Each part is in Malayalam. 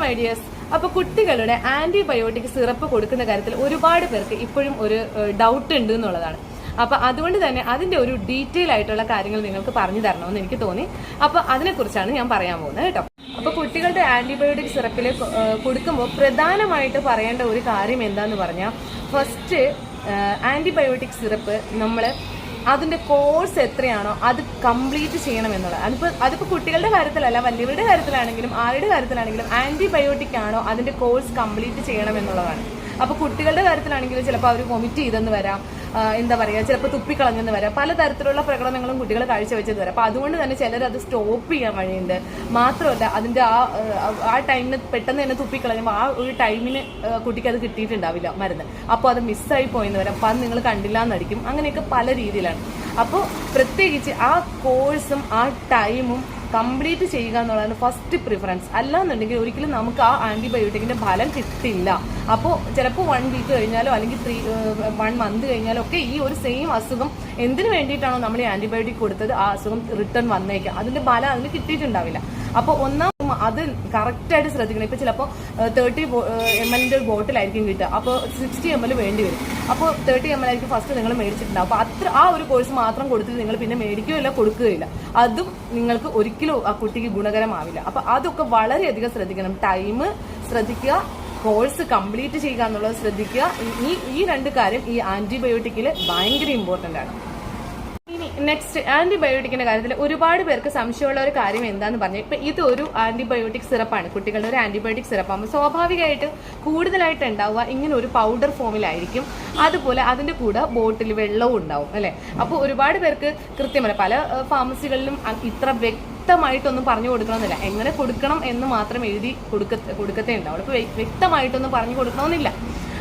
മൈ ഡിയേഴ്സ്, അപ്പൊ കുട്ടികളുടെ ആന്റിബയോട്ടിക് സിറപ്പ് കൊടുക്കുന്ന കാര്യത്തിൽ ഒരുപാട് പേർക്ക് ഇപ്പോഴും ഒരു ഡൗട്ട് ഉണ്ട് എന്നുള്ളതാണ്. അപ്പൊ അതുകൊണ്ട് തന്നെ അതിന്റെ ഒരു ഡീറ്റെയിൽ ആയിട്ടുള്ള കാര്യങ്ങൾ നിങ്ങൾക്ക് പറഞ്ഞു തരണമെന്ന് എനിക്ക് തോന്നി. അപ്പൊ അതിനെക്കുറിച്ചാണ് ഞാൻ പറയാൻ പോകുന്നത് കേട്ടോ. അപ്പൊ കുട്ടികളുടെ ആന്റിബയോട്ടിക് സിറപ്പിൽ കൊടുക്കുമ്പോൾ പ്രധാനമായിട്ട് പറയേണ്ട ഒരു കാര്യം എന്താന്ന് പറഞ്ഞാൽ, ഫസ്റ്റ് ആന്റിബയോട്ടിക് സിറപ്പ് നമ്മൾ അതിന്റെ കോഴ്സ് എത്രയാണോ അത് കംപ്ലീറ്റ് ചെയ്യണം എന്നുള്ളത്. അതിപ്പോ കുട്ടികളുടെ കാര്യത്തിലല്ല, വലിയവരുടെ കാര്യത്തിലാണെങ്കിലും ആരുടെ കാര്യത്തിലാണെങ്കിലും ആന്റിബയോട്ടിക് ആണോ അതിന്റെ കോഴ്സ് കംപ്ലീറ്റ് ചെയ്യണം എന്നുള്ളതാണ്. അപ്പൊ കുട്ടികളുടെ കാര്യത്തിലാണെങ്കിലും ചിലപ്പോൾ അവർ വൊമിറ്റ് ചെയ്തെന്ന് വരാം, എന്താ പറയുക, ചിലപ്പോൾ തുപ്പിക്കളഞ്ഞെന്ന് വരാം, പലതരത്തിലുള്ള പ്രകടനങ്ങളും കുട്ടികൾ കാഴ്ചവെച്ചത് വരാം. അപ്പൊ അതുകൊണ്ട് തന്നെ ചിലർ അത് സ്റ്റോപ്പ് ചെയ്യാൻ വഴിയുണ്ട്. മാത്രമല്ല അതിന്റെ ആ ടൈമിന് പെട്ടെന്ന് തന്നെ തുപ്പിക്കളഞ്ഞപ്പോൾ ആ ഒരു ടൈമിന് കുട്ടിക്ക് അത് കിട്ടിയിട്ടുണ്ടാവില്ല മരുന്ന്, അപ്പോൾ അത് മിസ്സായി പോയെന്ന് വരാം. അപ്പൊ അത് നിങ്ങൾ കണ്ടില്ല എന്നടിക്കും. അങ്ങനെയൊക്കെ പല രീതിയിലാണ്. അപ്പോൾ പ്രത്യേകിച്ച് ആ കോഴ്സും ആ ടൈമും കംപ്ലീറ്റ് ചെയ്യുക എന്നുള്ളതാണ് ഫസ്റ്റ് പ്രിഫറൻസ്. അല്ലാന്നുണ്ടെങ്കിൽ ഒരിക്കലും നമുക്ക് ആ ആന്റിബയോട്ടിക്കിന്റെ ഫലം കിട്ടില്ല. അപ്പോൾ ചിലപ്പോൾ 1 വീക്ക് കഴിഞ്ഞാലോ അല്ലെങ്കിൽ 1 മന്ത് കഴിഞ്ഞാലോ ഒക്കെ ഈ ഒരു സെയിം അസുഖം എന്തിനു വേണ്ടിയിട്ടാണോ നമ്മൾ ഈ ആന്റിബയോട്ടിക് കൊടുത്തത് ആ അസുഖം റിട്ടേൺ വന്നേക്കാം, അതിന്റെ ഫലം അതിന് കിട്ടിയിട്ടുണ്ടാവില്ല. അപ്പോൾ ഒന്നാം അത് കറക്റ്റായിട്ട് ശ്രദ്ധിക്കണം. ഇപ്പൊ ചിലപ്പോൾ 30 ml ഒരു ബോട്ടിലായിരിക്കും കിട്ടുക, അപ്പോൾ 60 ml വേണ്ടി വരും. അപ്പോൾ 30 ml ആയിരിക്കും ഫസ്റ്റ് നിങ്ങൾ മേടിച്ചിട്ടുണ്ടാവും. അപ്പോൾ ആ ഒരു കോഴ്സ് മാത്രം കൊടുത്തിട്ട് നിങ്ങൾ പിന്നെ മേടിക്കുകയില്ല, കൊടുക്കുകയില്ല. അതും നിങ്ങൾക്ക് ഒരിക്കലും ആ കുട്ടിക്ക് ഗുണകരമാവില്ല. അപ്പൊ അതൊക്കെ വളരെയധികം ശ്രദ്ധിക്കണം. ടൈം ശ്രദ്ധിക്കുക, കോഴ്സ് കംപ്ലീറ്റ് ചെയ്യുക എന്നുള്ളത് ശ്രദ്ധിക്കുക. ഈ 2 കാര്യം ഈ ആന്റിബയോട്ടിക്കിൽ ഭയങ്കര ഇമ്പോർട്ടന്റ് ആണ്. ഇനി നെക്സ്റ്റ് ആന്റിബയോട്ടിക്കിന്റെ കാര്യത്തിൽ ഒരുപാട് പേർക്ക് സംശയമുള്ള ഒരു കാര്യം എന്താന്ന് പറഞ്ഞാൽ, ഇപ്പൊ ഇതൊരു ആന്റിബയോട്ടിക് സിറപ്പാണ്, കുട്ടികളുടെ ഒരു ആന്റിബയോട്ടിക് സിറപ്പാകുമ്പോൾ സ്വാഭാവികമായിട്ട് കൂടുതലായിട്ട് ഉണ്ടാവുക ഇങ്ങനെ ഒരു പൗഡർ ഫോമിലായിരിക്കും. അതുപോലെ അതിന്റെ കൂടെ ബോട്ടിൽ വെള്ളവും ഉണ്ടാവും അല്ലെ. അപ്പോൾ ഒരുപാട് പേർക്ക് കൃത്യമല്ല, പല ഫാർമസികളിലും ഇത്ര വ്യക്തമായിട്ടൊന്നും പറഞ്ഞു കൊടുക്കണമെന്നില്ല. എങ്ങനെ കൊടുക്കണം എന്ന് മാത്രം എഴുതി കൊടുക്കത്തേ ഉണ്ടാവുള്ളൂ. അപ്പൊ വ്യക്തമായിട്ടൊന്നും പറഞ്ഞു കൊടുക്കണമെന്നില്ല.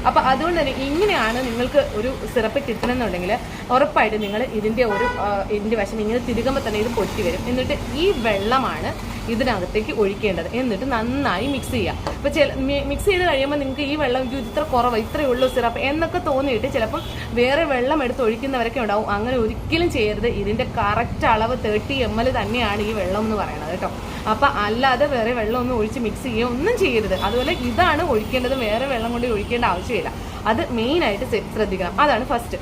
അപ്പൊ അതുകൊണ്ട് തന്നെ ഇങ്ങനെയാണ് നിങ്ങൾക്ക് ഒരു സിറപ്പ് കിട്ടണമെന്നുണ്ടെങ്കിൽ ഉറപ്പായിട്ട് നിങ്ങൾ ഇതിന്റെ വശം ഇങ്ങനെ തിരുകുമ്പോൾ തന്നെ ഇത് പൊട്ടി വരും. എന്നിട്ട് ഈ വെള്ളമാണ് ഇതിനകത്തേക്ക് ഒഴിക്കേണ്ടത്. എന്നിട്ട് നന്നായി മിക്സ് ചെയ്യുക. അപ്പൊ മിക്സ് ചെയ്ത് കഴിയുമ്പോൾ നിങ്ങൾക്ക് ഈ വെള്ളം ഇത്ര കുറവ്, ഇത്രയേ ഉള്ളൂ സിറപ്പ് എന്നൊക്കെ തോന്നിയിട്ട് ചിലപ്പം വേറെ വെള്ളം എടുത്ത് ഒഴിക്കുന്നവരൊക്കെ ഉണ്ടാവും. അങ്ങനെ ഒരിക്കലും ചെയ്യരുത്. ഇതിന്റെ കറക്റ്റ് അളവ് 30 ml തന്നെയാണ് ഈ വെള്ളം എന്ന് പറയുന്നത് കേട്ടോ. അപ്പൊ അല്ലാതെ വേറെ വെള്ളം ഒന്നും ഒഴിച്ച് മിക്സ് ചെയ്യുക ഒന്നും ചെയ്യരുത്. അതുപോലെ ഇതാണ് ഒഴിക്കേണ്ടത്, വേറെ വെള്ളം കൊണ്ട് ഒഴിക്കേണ്ട ആവശ്യമില്ല. അത് മെയിൻ ആയിട്ട് ശ്രദ്ധിക്കണം. അതാണ് ഫസ്റ്റ്.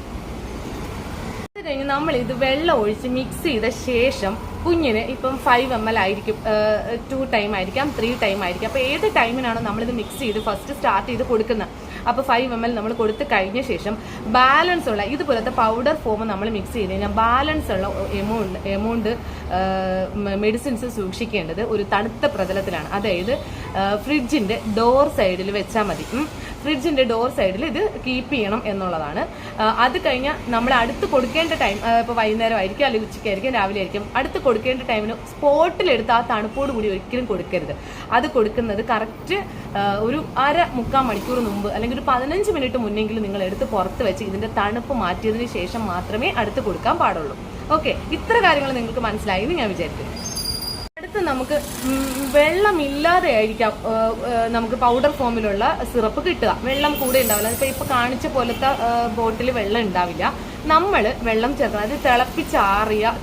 അത് കഴിഞ്ഞ് നമ്മൾ ഇത് വെള്ളം ഒഴിച്ച് മിക്സ് ചെയ്ത ശേഷം കുഞ്ഞിന് ഇപ്പം 5 ml ആയിരിക്കും, 2 ടൈം ആയിരിക്കാം, 3 ടൈം ആയിരിക്കും. അപ്പൊ ഏത് ടൈമിനാണോ നമ്മളിത് മിക്സ് ചെയ്ത് ഫസ്റ്റ് സ്റ്റാർട്ട് ചെയ്ത് കൊടുക്കുന്നത്, അപ്പോൾ 5 ml നമ്മൾ കൊടുത്ത് കഴിഞ്ഞ ശേഷം ബാലൻസ് ഉള്ള ഇതുപോലത്തെ പൗഡർ ഫോം നമ്മൾ മിക്സ് ചെയ്ത് കഴിഞ്ഞാൽ ബാലൻസ് ഉള്ള എമൗണ്ട് മെഡിസിൻസ് സൂക്ഷിക്കേണ്ടത് ഒരു തണുത്ത പ്രതലത്തിലാണ്. അതായത് ഫ്രിഡ്ജിന്റെ ഡോർ സൈഡിൽ വെച്ചാൽ മതി. ഫ്രിഡ്ജിന്റെ ഡോർ സൈഡിൽ ഇത് കീപ്പ് ചെയ്യണം എന്നുള്ളതാണ്. അത് കഴിഞ്ഞാൽ നമ്മൾ അടുത്ത് കൊടുക്കേണ്ട ടൈം, ഇപ്പോൾ വൈകുന്നേരം ആയിരിക്കും അല്ലെങ്കിൽ ഉച്ചയ്ക്കായിരിക്കും രാവിലെ ആയിരിക്കും, അടുത്ത് കൊടുക്കേണ്ട ടൈമിന് സ്പോട്ടിലെടുത്ത് ആ തണുപ്പോട് കൂടി ഒരിക്കലും കൊടുക്കരുത്. അത് കൊടുക്കുന്നത് കറക്റ്റ് ഒരു 1/2-3/4 മണിക്കൂർ മുമ്പ് അല്ലെങ്കിൽ ഒരു 15 മിനിറ്റ് മുന്നെങ്കിലും നിങ്ങൾ എടുത്ത് പുറത്ത് വെച്ച് ഇതിന്റെ തണുപ്പ് മാറ്റിയതിന് ശേഷം മാത്രമേ അടുത്ത് കൊടുക്കാൻ പാടുള്ളൂ. ഓക്കെ, ഇത്ര കാര്യങ്ങൾ നിങ്ങൾക്ക് മനസ്സിലായി എന്ന് ഞാൻ വിചാരിക്കുന്നു. അടുത്ത് നമുക്ക് വെള്ളമില്ലാതെ ആയിരിക്കാം നമുക്ക് പൗഡർ ഫോമിലുള്ള സിറപ്പ് കിട്ടുക. വെള്ളം കൂടെ ഉണ്ടാവില്ല. ഇപ്പൊ കാണിച്ച പോലത്തെ ബോട്ടിൽ വെള്ളം ഉണ്ടാവില്ല. നമ്മൾ വെള്ളം ചേർക്കണം. അത്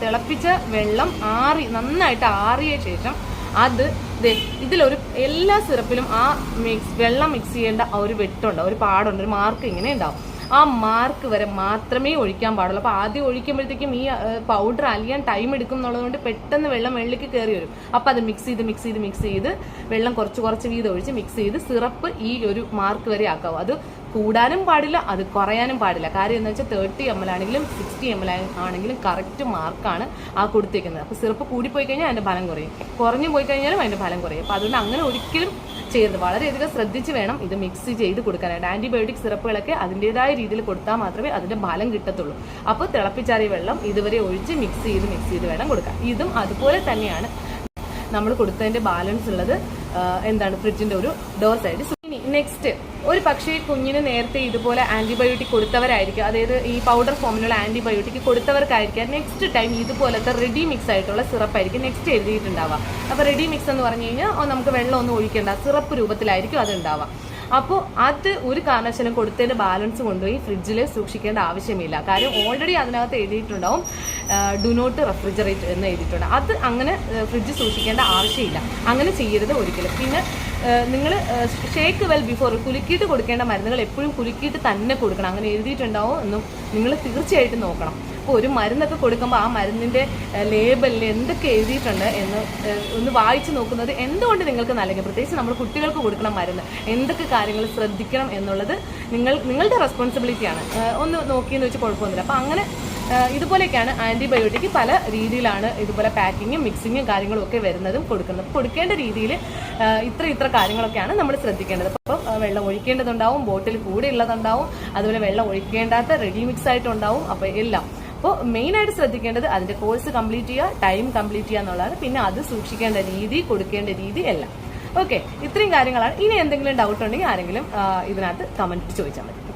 തിളപ്പിച്ച വെള്ളം നന്നായിട്ട് ആറിയ ശേഷം അത് ഇതിലൊരു എല്ലാ സിറപ്പിലും ആ വെള്ളം മിക്സ് ചെയ്യേണ്ട ഒരു വെട്ടുണ്ട്, ഒരു പാടുണ്ട്, ഒരു മാർക്ക് ഇങ്ങനെ ഉണ്ടാവും. ആ മാർക്ക് വരെ മാത്രമേ ഒഴിക്കാൻ പാടുള്ളൂ. അപ്പോൾ ആദ്യം ഒഴിക്കുമ്പോഴത്തേക്കും ഈ പൗഡർ അലിയാൻ ടൈം എടുക്കും എന്നുള്ളതുകൊണ്ട് പെട്ടെന്ന് വെള്ളം വെള്ളിലേക്ക് കയറി വരും. അപ്പോൾ അത് മിക്സ് ചെയ്ത് വെള്ളം കുറച്ച് വീതം ഒഴിച്ച് മിക്സ് ചെയ്ത് സിറപ്പ് ഈ ഒരു മാർക്ക് വരെ ആക്കാവും. അത് കൂടാനും പാടില്ല, അത് കുറയാനും പാടില്ല. കാര്യം എന്ന് വെച്ചാൽ 30 ml ആണെങ്കിലും 60 ml ആണെങ്കിലും കറക്റ്റ് മാർക്കാണ് ആ കൊടുത്തേക്കുന്നത്. അപ്പോൾ സിറപ്പ് കൂടിപ്പോയി കഴിഞ്ഞാൽ അതിന്റെ ഫലം കുറയും, കുറഞ്ഞു പോയി കഴിഞ്ഞാലും അതിന്റെ ഫലം കുറയും. അപ്പോൾ അതുകൊണ്ട് അങ്ങനെ ഒരിക്കലും ചെയ്യരുത്. വളരെയധികം ശ്രദ്ധിച്ച് വേണം ഇത് മിക്സ് ചെയ്ത് കൊടുക്കാനായിട്ട്. ആന്റിബയോട്ടിക് സിറപ്പുകളൊക്കെ അതിൻ്റെതായ രീതിയിൽ കൊടുത്താൽ മാത്രമേ അതിന്റെ ഫലം കിട്ടത്തുള്ളൂ. അപ്പോൾ തിളപ്പിച്ചാറിയ വെള്ളം ഇതുവരെ ഒഴിച്ച് മിക്സ് ചെയ്ത് വേണം കൊടുക്കാൻ. ഇതും അതുപോലെ തന്നെയാണ് നമ്മൾ കൊടുത്തതിന്റെ ബാലൻസ് ഉള്ളത് എന്താണ് ഫ്രിഡ്ജിന്റെ ഒരു ഡോർ സൈഡ്. ഇനി നെക്സ്റ്റ്, ഒരു പക്ഷേ കുഞ്ഞിന് നേരത്തെ ഇതുപോലെ ആന്റിബയോട്ടിക് കൊടുത്തവരായിരിക്കും, അതായത് ഈ പൗഡർ ഫോമിലുള്ള ആന്റിബയോട്ടിക് കൊടുത്തവർക്കായിരിക്കും നെക്സ്റ്റ് ടൈം ഇതുപോലത്തെ റെഡി മിക്സ് ആയിട്ടുള്ള സിറപ്പ് ആയിരിക്കും നെക്സ്റ്റ് എഴുതിയിട്ടുണ്ടാവുക. അപ്പൊ റെഡി മിക്സ് എന്ന് പറഞ്ഞു കഴിഞ്ഞാൽ നമുക്ക് വെള്ളം ഒന്നും ഒഴിക്കേണ്ട, സിറപ്പ് രൂപത്തിലായിരിക്കും അത് ഉണ്ടാവുക. അപ്പോൾ അത് ഒരു കാരണവശാലും കൊടുത്തതിന്റെ ബാലൻസ് കൊണ്ടുപോയി ഫ്രിഡ്ജിൽ സൂക്ഷിക്കേണ്ട ആവശ്യമില്ല. കാര്യം ഓൾറെഡി അതിനകത്ത് എഴുതിയിട്ടുണ്ടാവും ഡു നോട്ട് റെഫ്രിജറേറ്റ് എന്ന് എഴുതിയിട്ടുണ്ട്. അത് അങ്ങനെ ഫ്രിഡ്ജ് സൂക്ഷിക്കേണ്ട ആവശ്യമില്ല. അങ്ങനെ ചെയ്യരുത് ഒരിക്കലും. പിന്നെ നിങ്ങൾ ഷേക്ക് വെൽ ബിഫോർ, കുലുക്കിയിട്ട് കൊടുക്കേണ്ട മരുന്നുകൾ എപ്പോഴും കുലുക്കിയിട്ട് തന്നെ കൊടുക്കണം. അങ്ങനെ എഴുതിയിട്ടുണ്ടാവും എന്നും നിങ്ങൾ തീർച്ചയായിട്ടും നോക്കണം. അപ്പോൾ ഒരു മരുന്നൊക്കെ കൊടുക്കുമ്പോൾ ആ മരുന്നിന്റെ ലേബലിൽ എന്തൊക്കെ എഴുതിയിട്ടുണ്ട് എന്ന് ഒന്ന് വായിച്ചു നോക്കുന്നത് എന്തുകൊണ്ട് നിങ്ങൾക്ക് നല്ലത്. പ്രത്യേകിച്ച് നമ്മൾ കുട്ടികൾക്ക് കൊടുക്കണം മരുന്ന് എന്തൊക്കെ കാര്യങ്ങൾ ശ്രദ്ധിക്കണം എന്നുള്ളത് നിങ്ങളുടെ റെസ്പോൺസിബിലിറ്റിയാണ്. ഒന്ന് നോക്കിയെന്ന് വെച്ച് കുഴപ്പമൊന്നുമില്ല. അപ്പം അങ്ങനെ ഇതുപോലെയൊക്കെയാണ് ആന്റിബയോട്ടിക് പല രീതിയിലാണ് ഇതുപോലെ പാക്കിങ്ങും മിക്സിങ്ങും കാര്യങ്ങളും ഒക്കെ വരുന്നതും കൊടുക്കുന്നത്. കൊടുക്കേണ്ട രീതിയിൽ ഇത്ര കാര്യങ്ങളൊക്കെയാണ് നമ്മൾ ശ്രദ്ധിക്കേണ്ടത്. അപ്പം വെള്ളം ഒഴിക്കേണ്ടതുണ്ടാവും, ബോട്ടിൽ കൂടെ ഉള്ളതുണ്ടാവും, അതുപോലെ വെള്ളം ഒഴിക്കേണ്ടാത്ത റെഡി മിക്സ് ആയിട്ടുണ്ടാവും. അപ്പോൾ എല്ലാം അപ്പോൾ മെയിനായിട്ട് ശ്രദ്ധിക്കേണ്ടത് അതിന്റെ കോഴ്സ് കംപ്ലീറ്റ് ചെയ്യുക, ടൈം കംപ്ലീറ്റ് ചെയ്യുക എന്നുള്ളതാണ്. പിന്നെ അത് സൂക്ഷിക്കേണ്ട രീതി, കൊടുക്കേണ്ട രീതി എല്ലാം. ഓക്കെ, ഇത്രയും കാര്യങ്ങളാണ്. ഇനി എന്തെങ്കിലും ഡൗട്ട് ഉണ്ടെങ്കിൽ ആരെങ്കിലും ഇതിനകത്ത് കമന്റ് ചോദിച്ചാൽ മതി.